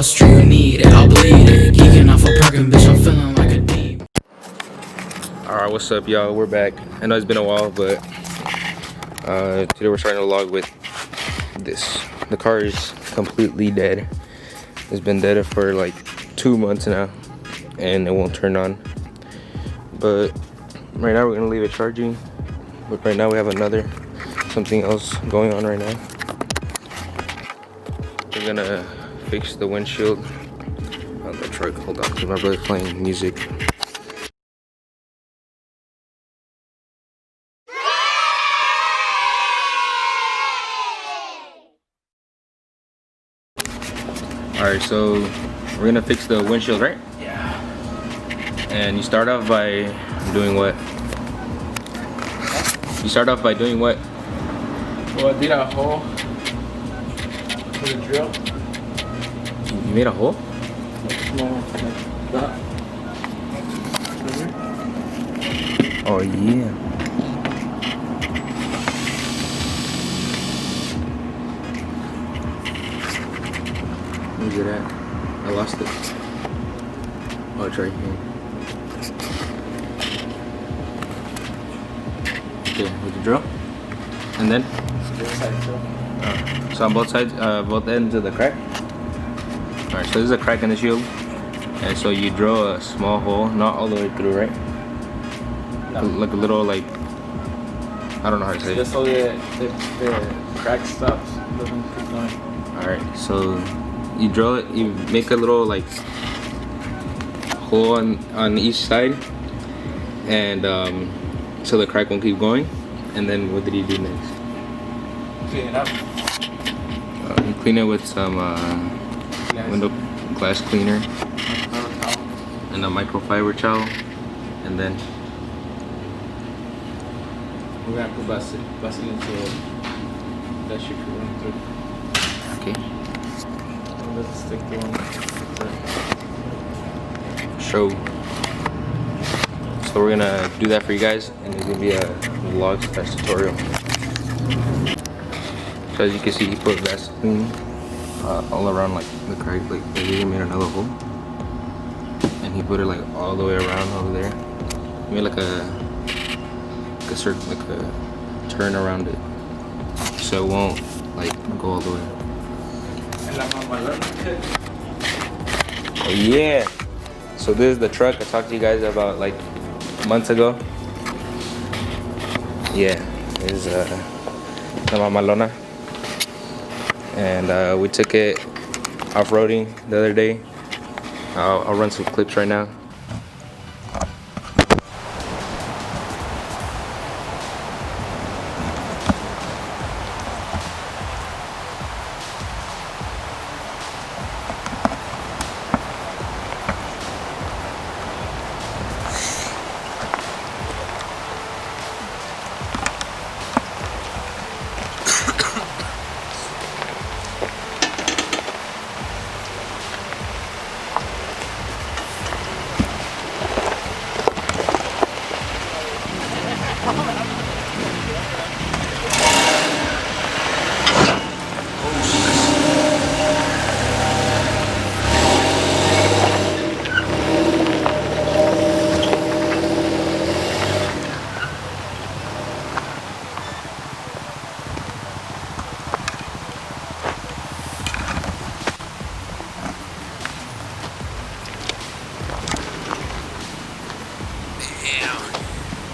else do you need it? I'll bleed it. Geeking off a Perkin, bitch, I'm feeling like a demon. Alright, what's up, y'all? We're back. I know it's been a while, but today we're starting to vlog with this. The car is completely dead. It's been dead for like 2 months now, and it won't turn on. But right now we're gonna leave it charging. But right now we have something else going on right now. We're gonna fix the windshield on the truck. Hold on, because my brother's playing music. Alright, so we're gonna fix the windshield, right? Yeah. And you start off by doing what? You start off by doing what? Well, I did a hole with a drill. You made a hole? Small, like that. Oh yeah. Where's it at? I lost it. Oh, it's right here. Okay, with the drill. And then? So on both sides, both ends of the crack? Alright, so this is a crack in the shield. And so you drill a small hole, not all the way through, right? No. Like a little, like, I don't know how to say it. Just so the crack stops, doesn't keep going. Alright, so you drill it, you make a little like hole on each side, and so the crack won't keep going. And then what did you do next? Clean it up. You clean it with some window glass cleaner and a microfiber towel, and then we're gonna put Vaseline into that shit can run through. okay. And let's stick to one. Show. So we're gonna do that for you guys, and it's gonna be a vlog / tutorial. So as you can see, he put Vaseline all around like the crack, like he made another hole, and he put it like all the way around over there. He made like a circle, like a turn around it, so it won't like go all the way. Oh yeah. So this is the truck I talked to you guys about like months ago. Yeah, this is the Mamalona, and we took it off-roading the other day. I'll run some clips right now.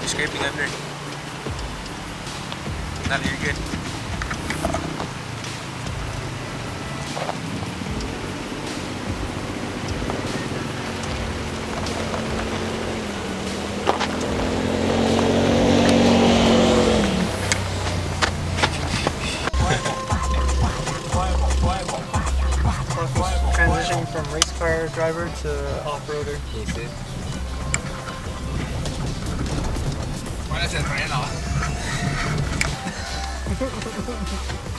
You're scraping under. Now you're good. Transitioning from race car driver to off-roader.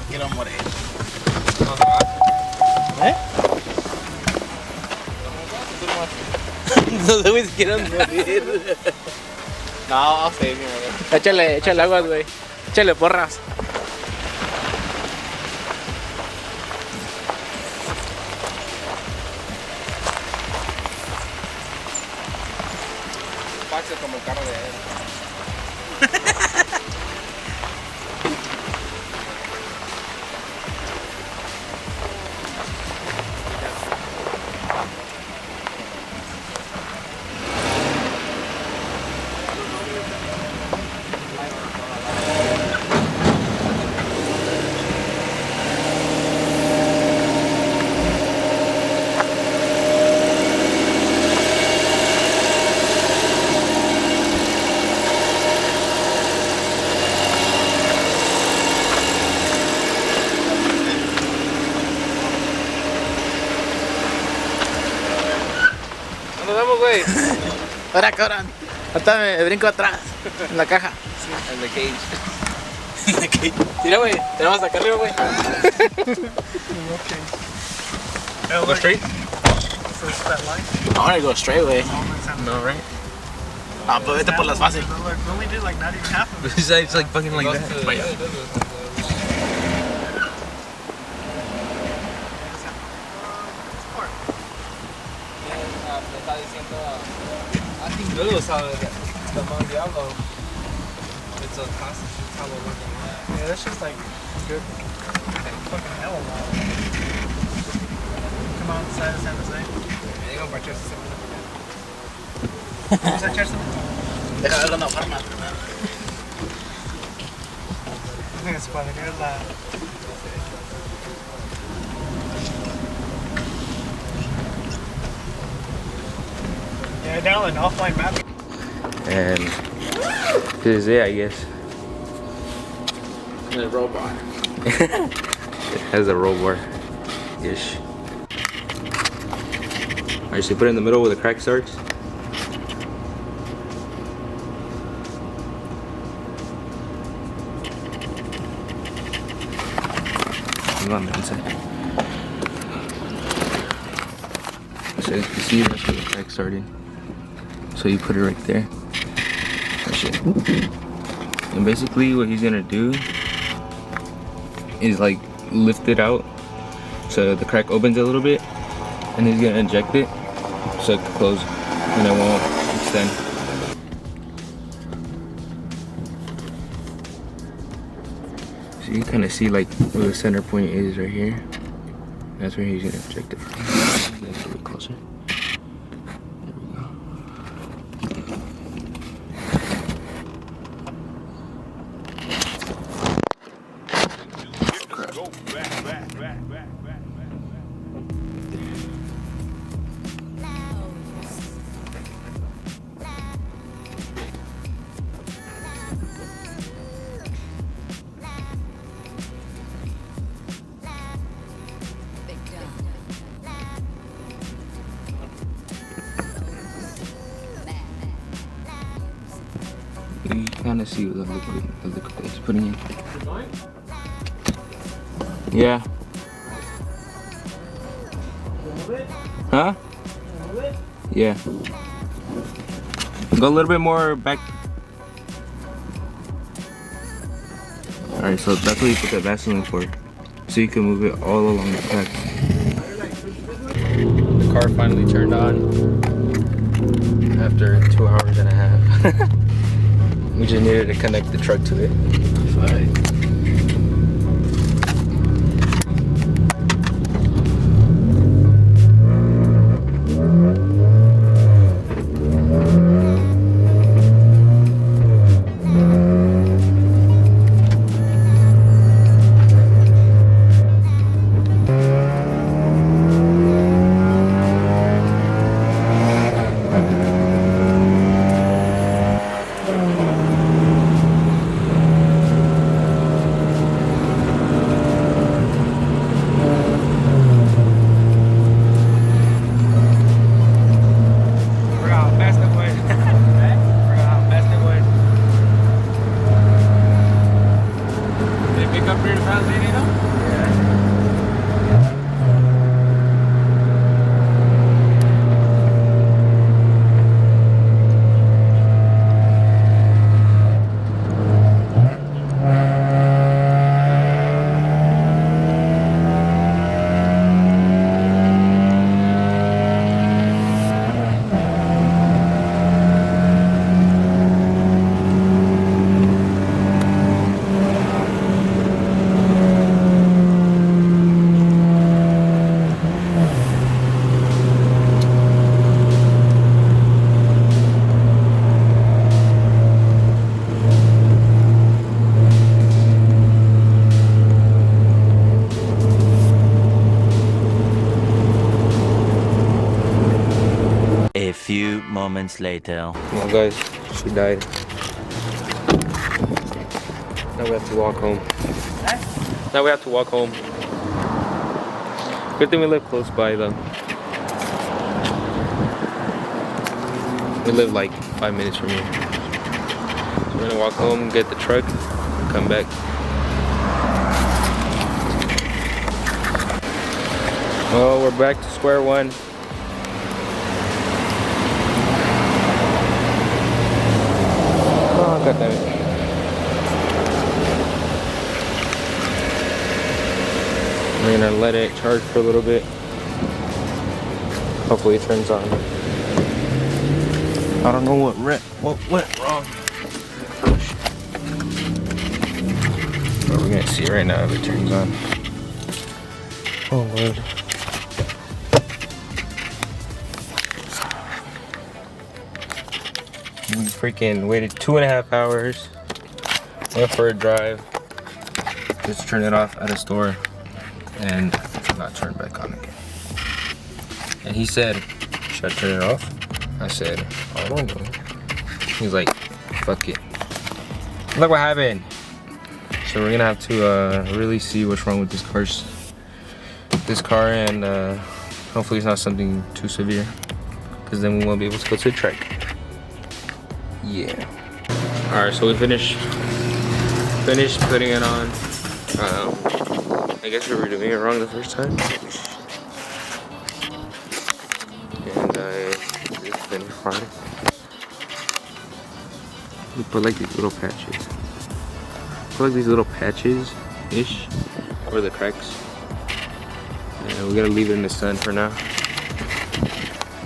Quiero morir. ¿Eh? No debes quiero morir. No, sí, échale aguas, güey. Échale porras. fácil como el carro de él. ¿Dónde vamos, güey? Ahora, cabrón. Ahorita me brinco atrás, en la caja. En the cage. Mira, güey, tenemos hasta acá arriba, güey. Go straight? First that line. I wanna go straight, güey. No, right? Ah, pues vete por las fáciles. Look, we only did like not even half of it. It's like fucking like that. Vaya. Yeah, that's just like good. Fucking hell of a lot. Come on, side of San Jose. ¿Vamos a echar Deja verlo en la farma primero. Es para venir la... Yeah, down an offline map. And this is it, I guess. The robot. It has a roll bar ish. Alright, so you put it in the middle where the crack starts. Come on, man, inside. So you see that's where the crack started. So you put it right there. That's it. And basically what he's gonna do is like lift it out so the crack opens a little bit, and he's gonna inject it so it can close and it won't extend. So you kind of see like where the center point is right here. That's where he's gonna inject it. Get a little bit closer. There we go. You kind of see the liquid that he's putting in. Yeah. Huh? Yeah. Go a little bit more back. Alright, so that's what you put that Vaseline for. So you can move it all along the track. The car finally turned on after 2 hours and a half. We just needed to connect the truck to it. moments later. Come on, guys. She died. Now we have to walk home. Now we have to walk home. Good thing we live close by, though. We live like 5 minutes from here. So we're gonna walk home, get the truck, and come back. Well, we're back to square one. Oh, God damn it. We're gonna let it charge for a little bit. Hopefully it turns on. I don't know what went wrong. But we're gonna see right now if it turns on. Oh Lord. We freaking waited 2.5 hours. Went for a drive. Just turn it off at a store and not turn back on again. And he said, should I turn it off? I said, I don't know. He's like, fuck it. Look what happened. So we're gonna have to really see what's wrong with this car, and hopefully it's not something too severe, because then we won't be able to go to the track. Yeah. All right, so we finished putting it on. I guess we were doing it wrong the first time. And it's been fine. We put like these little patches. Put like these little patches-ish over the cracks. And we gotta leave it in the sun for now.